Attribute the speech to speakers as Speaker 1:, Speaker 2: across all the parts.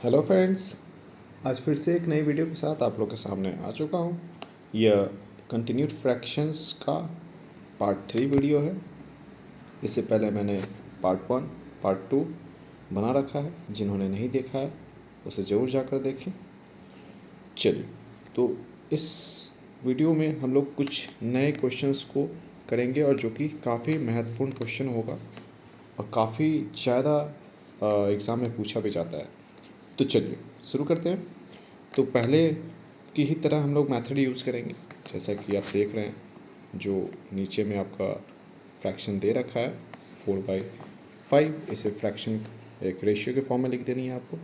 Speaker 1: Hello friends, आज फिर से एक नई वीडियो के साथ आप लोग के सामने आ चुका हूँ। यह कंटिन्यूड फ्रैक्शंस का पार्ट 3 वीडियो है। इससे पहले मैंने पार्ट 1, पार्ट 2 बना रखा है। जिन्होंने नहीं देखा है उसे ज़रूर जाकर देखें। चलिए, तो इस वीडियो में हम लोग कुछ नए क्वेश्चंस को करेंगे और जो कि काफ़ी महत्वपूर्ण क्वेश्चन होगा और काफ़ी ज़्यादा एग्ज़ाम में पूछा भी जाता है। तो चलिए शुरू करते हैं। तो पहले की ही तरह हम लोग मेथड यूज़ करेंगे। जैसा कि आप देख रहे हैं, जो नीचे में आपका फ्रैक्शन दे रखा है 4/5, इसे फ्रैक्शन एक रेशियो के फॉर्म में लिख देनी है आपको।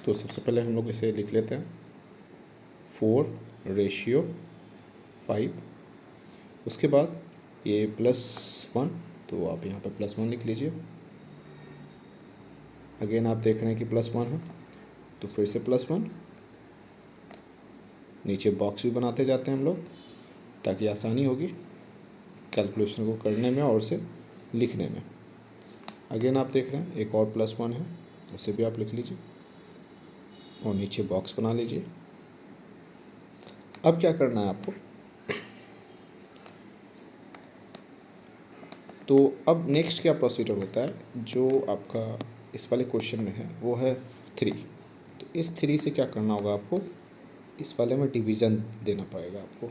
Speaker 1: तो सबसे पहले हम लोग इसे लिख लेते हैं 4/5। उसके बाद ये +1, तो आप यहाँ पर +1 लिख लीजिए। अगेन आप देख रहे हैं कि +1 है, तो फिर से +1। नीचे बॉक्स भी बनाते जाते हैं हम लोग ताकि आसानी होगी कैलकुलेशन को करने में और उसे लिखने में। अगेन आप देख रहे हैं एक और +1 है, उसे भी आप लिख लीजिए और नीचे बॉक्स बना लीजिए। अब क्या करना है आपको, तो अब नेक्स्ट क्या प्रोसीजर होता है जो आपका इस वाले क्वेश्चन में है, वो है 3। तो इस 3 से क्या करना होगा आपको, इस वाले में डिवीज़न देना पड़ेगा आपको।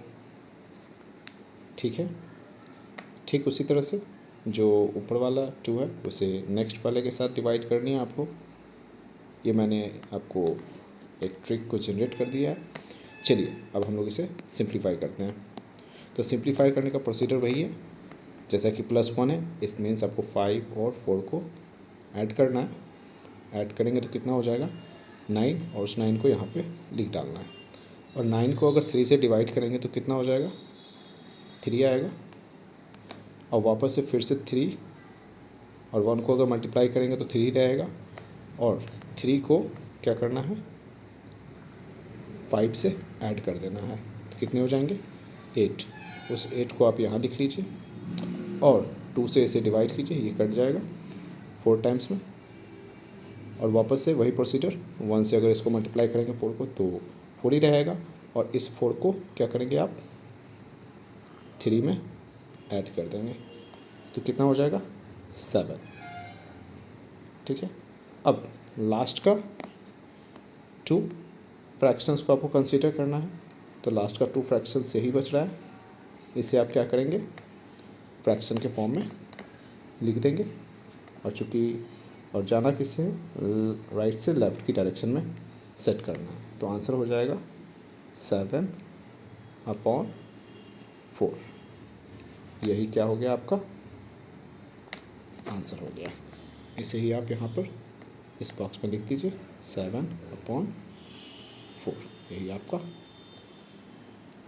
Speaker 1: ठीक है, ठीक उसी तरह से जो ऊपर वाला 2 है उसे नेक्स्ट वाले के साथ डिवाइड करनी है आपको। ये मैंने आपको एक ट्रिक को जनरेट कर दिया है। चलिए अब हम लोग इसे सिंप्लीफाई करते हैं। तो सिंप्लीफाई करने का प्रोसीजर वही है जैसा कि +1 है, इस मीन्स आपको 5 और 4 को ऐड करना है। ऐड करेंगे तो कितना हो जाएगा 9, और उस 9 को यहाँ पे लिख डालना है। और 9 को अगर 3 से डिवाइड करेंगे तो कितना हो जाएगा 3 आएगा। और वापस से फिर से 3 और 1 को अगर मल्टीप्लाई करेंगे तो 3 रहेगा। और 3 को क्या करना है 5 से ऐड कर देना है, तो कितने हो जाएंगे 8। उस 8 को आप यहाँ लिख लीजिए और 2 से इसे डिवाइड कीजिए, ये कट जाएगा 4 टाइम्स में। और वापस से वही प्रोसीजर 1 से अगर इसको मल्टीप्लाई करेंगे 4 को तो 4 ही रहेगा। और इस 4 को क्या करेंगे आप 3 में ऐड कर देंगे, तो कितना हो जाएगा 7। ठीक है, अब लास्ट का 2 फ्रैक्शंस को आपको कंसीडर करना है। तो लास्ट का 2 फ्रैक्शंस यही बच रहा है, इसे आप क्या करेंगे फ्रैक्शन के फॉर्म में लिख देंगे। और चूँकि और जाना किससे राइट से लेफ़्ट की डायरेक्शन में सेट करना है, तो आंसर हो जाएगा 7/4। यही क्या हो गया आपका आंसर हो गया। इसे ही आप यहाँ पर इस बॉक्स में लिख दीजिए 7/4, यही आपका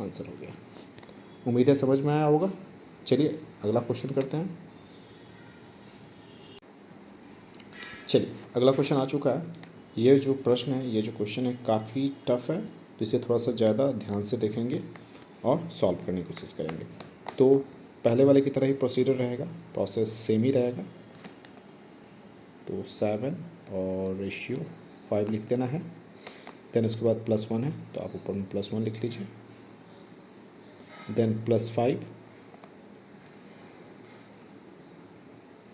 Speaker 1: आंसर हो गया। उम्मीद है समझ में आया होगा। चलिए अगला क्वेश्चन करते हैं। चलिए अगला क्वेश्चन आ चुका है। ये जो प्रश्न है, ये जो क्वेश्चन है काफ़ी टफ है, तो इसे थोड़ा सा ज़्यादा ध्यान से देखेंगे और सॉल्व करने की कोशिश करेंगे। तो पहले वाले की तरह ही प्रोसीजर रहेगा, प्रोसेस सेम ही रहेगा। तो 7 और रेशियो 5 लिख देना है। देन उसके बाद +1 है, तो आप ऊपर में +1 लिख लीजिए। Then +5,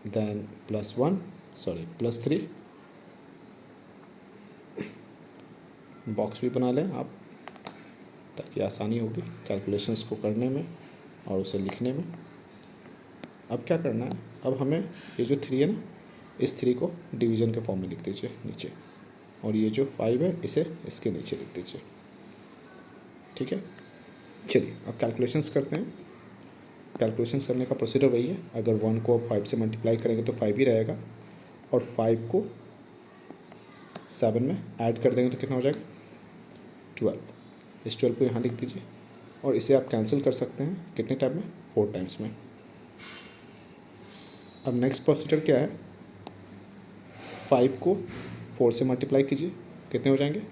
Speaker 1: then +3। बॉक्स भी बना लें आप ताकि आसानी होगी कैलकुलेशंस को करने में और उसे लिखने में। अब क्या करना है, अब हमें ये जो 3 है ना, इस 3 को डिवीज़न के फॉर्म में लिख दीजिए नीचे, और ये जो 5 है इसे इसके नीचे लिख दीजिए। ठीक है, चलिए अब कैलकुलेशंस करते हैं। कैलकुलेशंस करने का प्रोसीजर वही है, अगर 1 को 5 से मल्टीप्लाई करेंगे तो 5 ही रहेगा, और 5 को 7 में ऐड कर देंगे तो कितना हो जाएगा 12। इस 12 को यहाँ लिख दीजिए और इसे आप कैंसिल कर सकते हैं कितने टाइम में 4 टाइम्स में। अब नेक्स्ट प्रोसीजर क्या है, 5 को 4 से मल्टीप्लाई कीजिए, कितने हो जाएंगे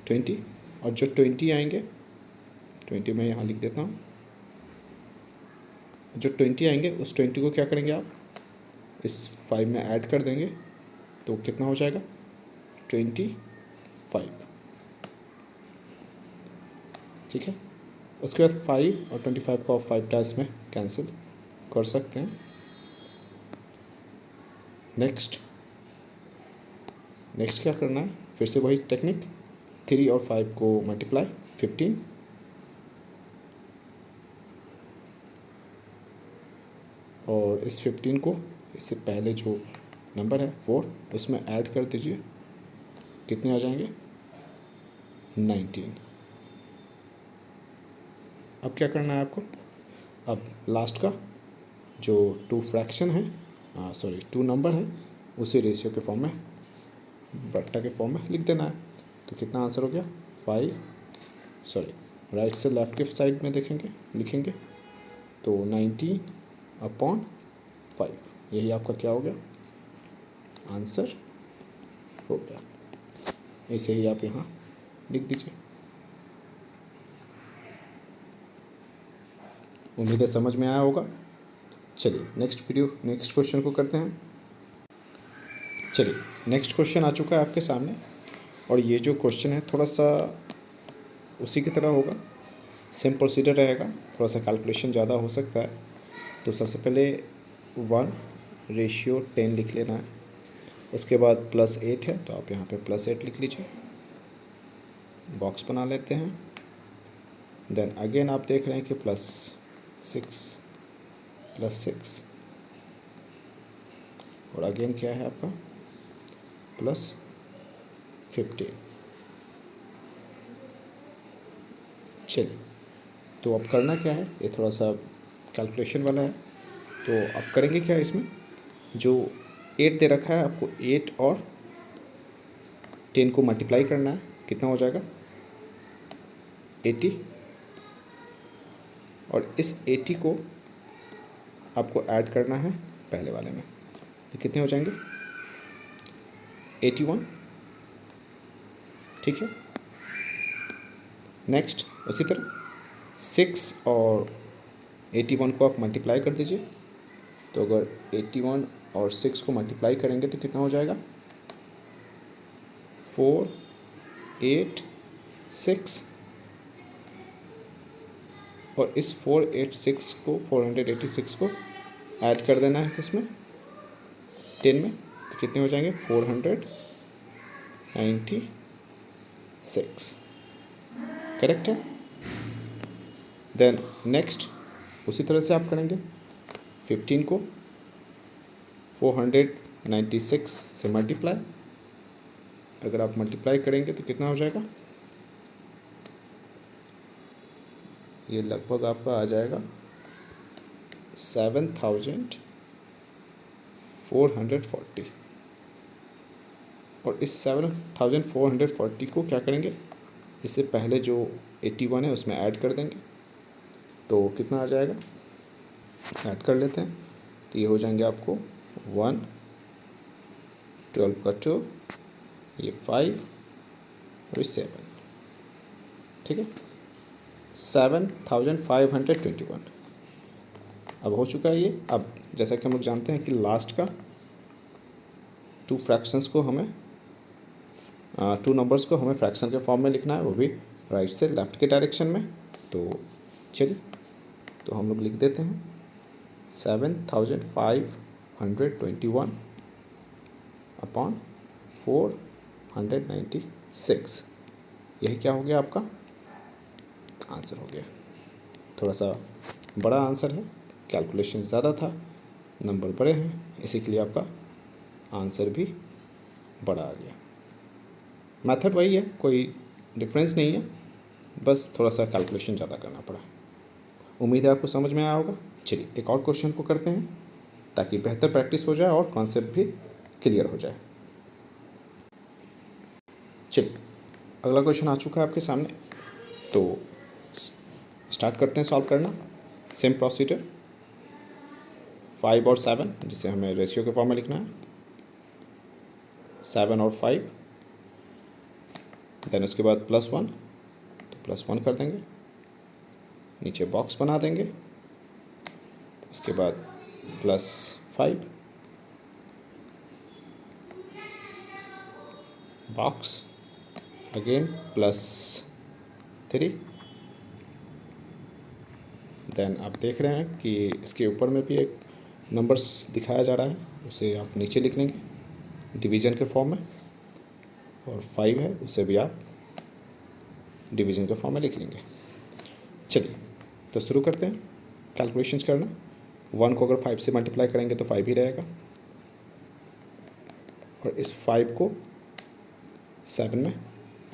Speaker 1: 20। और जो 20 आएंगे 20 मैं यहाँ लिख देता हूँ। जो 20 आएंगे उस 20 को क्या करेंगे आप इस 5 में ऐड कर देंगे, तो कितना हो जाएगा 25। ठीक है, उसके बाद 5 और 25 का 5 टाइम्स में कैंसिल कर सकते हैं। नेक्स्ट क्या करना है, फिर से वही टेक्निक, 3 और 5 को मल्टीप्लाई 15, और इस 15 को इससे पहले जो नंबर है 4 उसमें ऐड कर दीजिए, कितने आ जाएंगे 19। अब क्या करना है आपको, अब लास्ट का जो 2 फ्रैक्शन है, 2 नंबर है, उसी रेशियो के फॉर्म में, बट्टा के फॉर्म में लिख देना है। तो कितना आंसर हो गया 5, राइट से लेफ्ट के साइड में देखेंगे लिखेंगे, तो 19/5, यही आपका क्या हो गया आंसर हो गया। ऐसे ही आप यहाँ लिख दीजिए। उम्मीद है समझ में आया होगा। चलिए नेक्स्ट क्वेश्चन को करते हैं। चलिए नेक्स्ट क्वेश्चन आ चुका है आपके सामने, और ये जो क्वेश्चन है थोड़ा सा उसी की तरह होगा, सेम प्रोसीजर रहेगा, थोड़ा सा कैलकुलेशन ज़्यादा हो सकता है। तो सबसे पहले 1:10 लिख लेना है, उसके बाद +8 है तो आप यहाँ पे +8 लिख लीजिए, बॉक्स बना लेते हैं। देन अगेन आप देख रहे हैं कि +6 और अगेन क्या है आपका +15। चलिए, तो अब करना क्या है, ये थोड़ा सा कैलकुलेशन वाला है, तो अब करेंगे क्या, इसमें जो 8 दे रखा है आपको 8 और 10 को मल्टीप्लाई करना है, कितना हो जाएगा 80, और इस 80 को आपको ऐड करना है पहले वाले में, तो कितने हो जाएंगे 81। ठीक है, नेक्स्ट उसी तरह 6 और 81 को आप मल्टीप्लाई कर दीजिए, तो अगर 81 और 6 को मल्टीप्लाई करेंगे तो कितना हो जाएगा 486, और इस 486 को ऐड कर देना है किसमें 10 में, तो कितने हो जाएंगे 496। करेक्ट है। देन नेक्स्ट उसी तरह से आप करेंगे, 15 को 496 से मल्टीप्लाई, अगर आप मल्टीप्लाई करेंगे तो कितना हो जाएगा, ये लगभग आपका आ जाएगा 7440, और इस 7440 को क्या करेंगे, इससे पहले जो 81 है उसमें ऐड कर देंगे, तो कितना आ जाएगा ऐड कर लेते हैं, तो ये हो जाएंगे आपको 1, 12 का 2, ये 5 और 7, ठीक है 7521। अब हो चुका है ये। अब जैसा कि हम लोग जानते हैं कि लास्ट का 2 फ्रैक्शंस को हमें 2 नंबर्स को हमें फ्रैक्शन के फॉर्म में लिखना है, वो भी राइट से लेफ्ट के डायरेक्शन में। तो चलिए, तो हम लोग लिख देते हैं 7521/496, यही क्या हो गया आपका आंसर हो गया। थोड़ा सा बड़ा आंसर है, कैलकुलेशन ज़्यादा था, नंबर बड़े हैं, इसी के लिए आपका आंसर भी बड़ा आ गया। मेथड वही है, कोई डिफरेंस नहीं है, बस थोड़ा सा कैलकुलेशन ज़्यादा करना पड़ा। उम्मीद है आपको समझ में आया होगा। चलिए एक और क्वेश्चन को करते हैं ताकि बेहतर प्रैक्टिस हो जाए और कॉन्सेप्ट भी क्लियर हो जाए। चलिए अगला क्वेश्चन आ चुका है आपके सामने, तो स्टार्ट करते हैं सॉल्व करना। सेम प्रोसीजर, 5 और 7, जिसे हमें रेशियो के फॉर्म में लिखना है, 7 और 5, देन उसके बाद +1, तो +1 कर देंगे, नीचे बॉक्स बना देंगे, इसके बाद +5 बॉक्स, अगेन +3। देन आप देख रहे हैं कि इसके ऊपर में भी एक नंबर्स दिखाया जा रहा है, उसे आप नीचे लिख लेंगे डिवीज़न के फॉर्म में, और 5 है उसे भी आप डिवीज़न के फॉर्म में लिख लेंगे। चलिए तो शुरू करते हैं कैलकुलेशंस करना। 1 को अगर 5 से मल्टीप्लाई करेंगे तो 5 ही रहेगा, और इस 5 को 7 में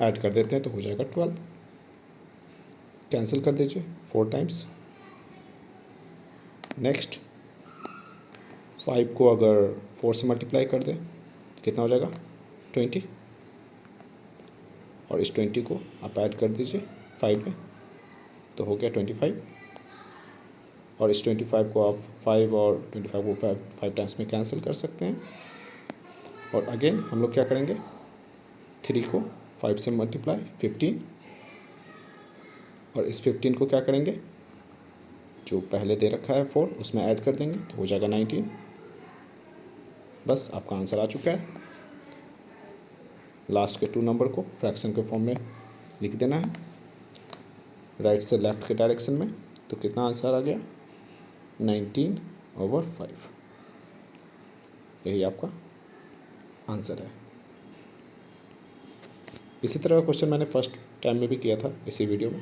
Speaker 1: ऐड कर देते हैं तो हो जाएगा 12। कैंसिल कर दीजिए 4 टाइम्स। नेक्स्ट 5 को अगर 4 से मल्टीप्लाई कर दें कितना हो जाएगा 20, और इस 20 को आप ऐड कर दीजिए 5 में तो हो गया 25, और इस 25 को आप 5 और 25 को 5 टाइम्स में कैंसिल कर सकते हैं। और अगेन हम लोग क्या करेंगे, 3 को 5 से मल्टीप्लाई 15, और इस 15 को क्या करेंगे, जो पहले दे रखा है 4 उसमें ऐड कर देंगे तो हो जाएगा 19। बस आपका आंसर आ चुका है। लास्ट के 2 नंबर को फ्रैक्शन के फॉर्म में लिख देना है राइट से लेफ़्ट के डायरेक्शन में, तो कितना आंसर आ गया 19/5। यही आपका आंसर है। इसी तरह का क्वेश्चन मैंने फर्स्ट टाइम में भी किया था इसी वीडियो में,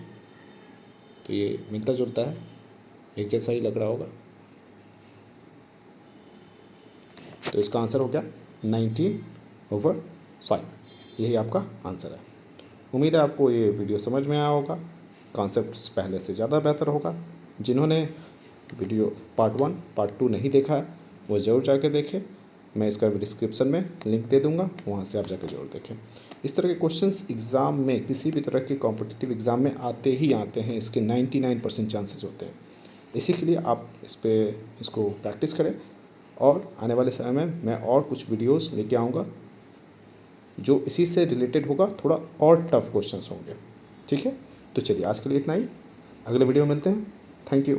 Speaker 1: तो ये मिलता जुलता है, एक जैसा ही लग रहा होगा। तो इसका आंसर हो गया 19/5। यही आपका आंसर है। उम्मीद है आपको ये वीडियो समझ में आया होगा, कॉन्सेप्ट्स पहले से ज़्यादा बेहतर होगा। जिन्होंने वीडियो पार्ट 1 पार्ट 2 नहीं देखा है वो ज़रूर जाके देखें, मैं इसका डिस्क्रिप्शन में लिंक दे दूंगा, वहाँ से आप जाकर ज़रूर देखें। इस तरह के क्वेश्चंस एग्ज़ाम में, किसी भी तरह के कॉम्पिटिटिव एग्ज़ाम में आते ही आते हैं, इसके 99% चांसेस होते हैं। इसी के लिए आप इसको प्रैक्टिस करें, और आने वाले समय में मैं और कुछ वीडियोस लेके आऊँगा जो इसी से रिलेटेड होगा, थोड़ा और टफ क्वेश्चंस होंगे। ठीक है, तो चलिए आज के लिए इतना ही, अगले वीडियो में मिलते हैं। Thank you.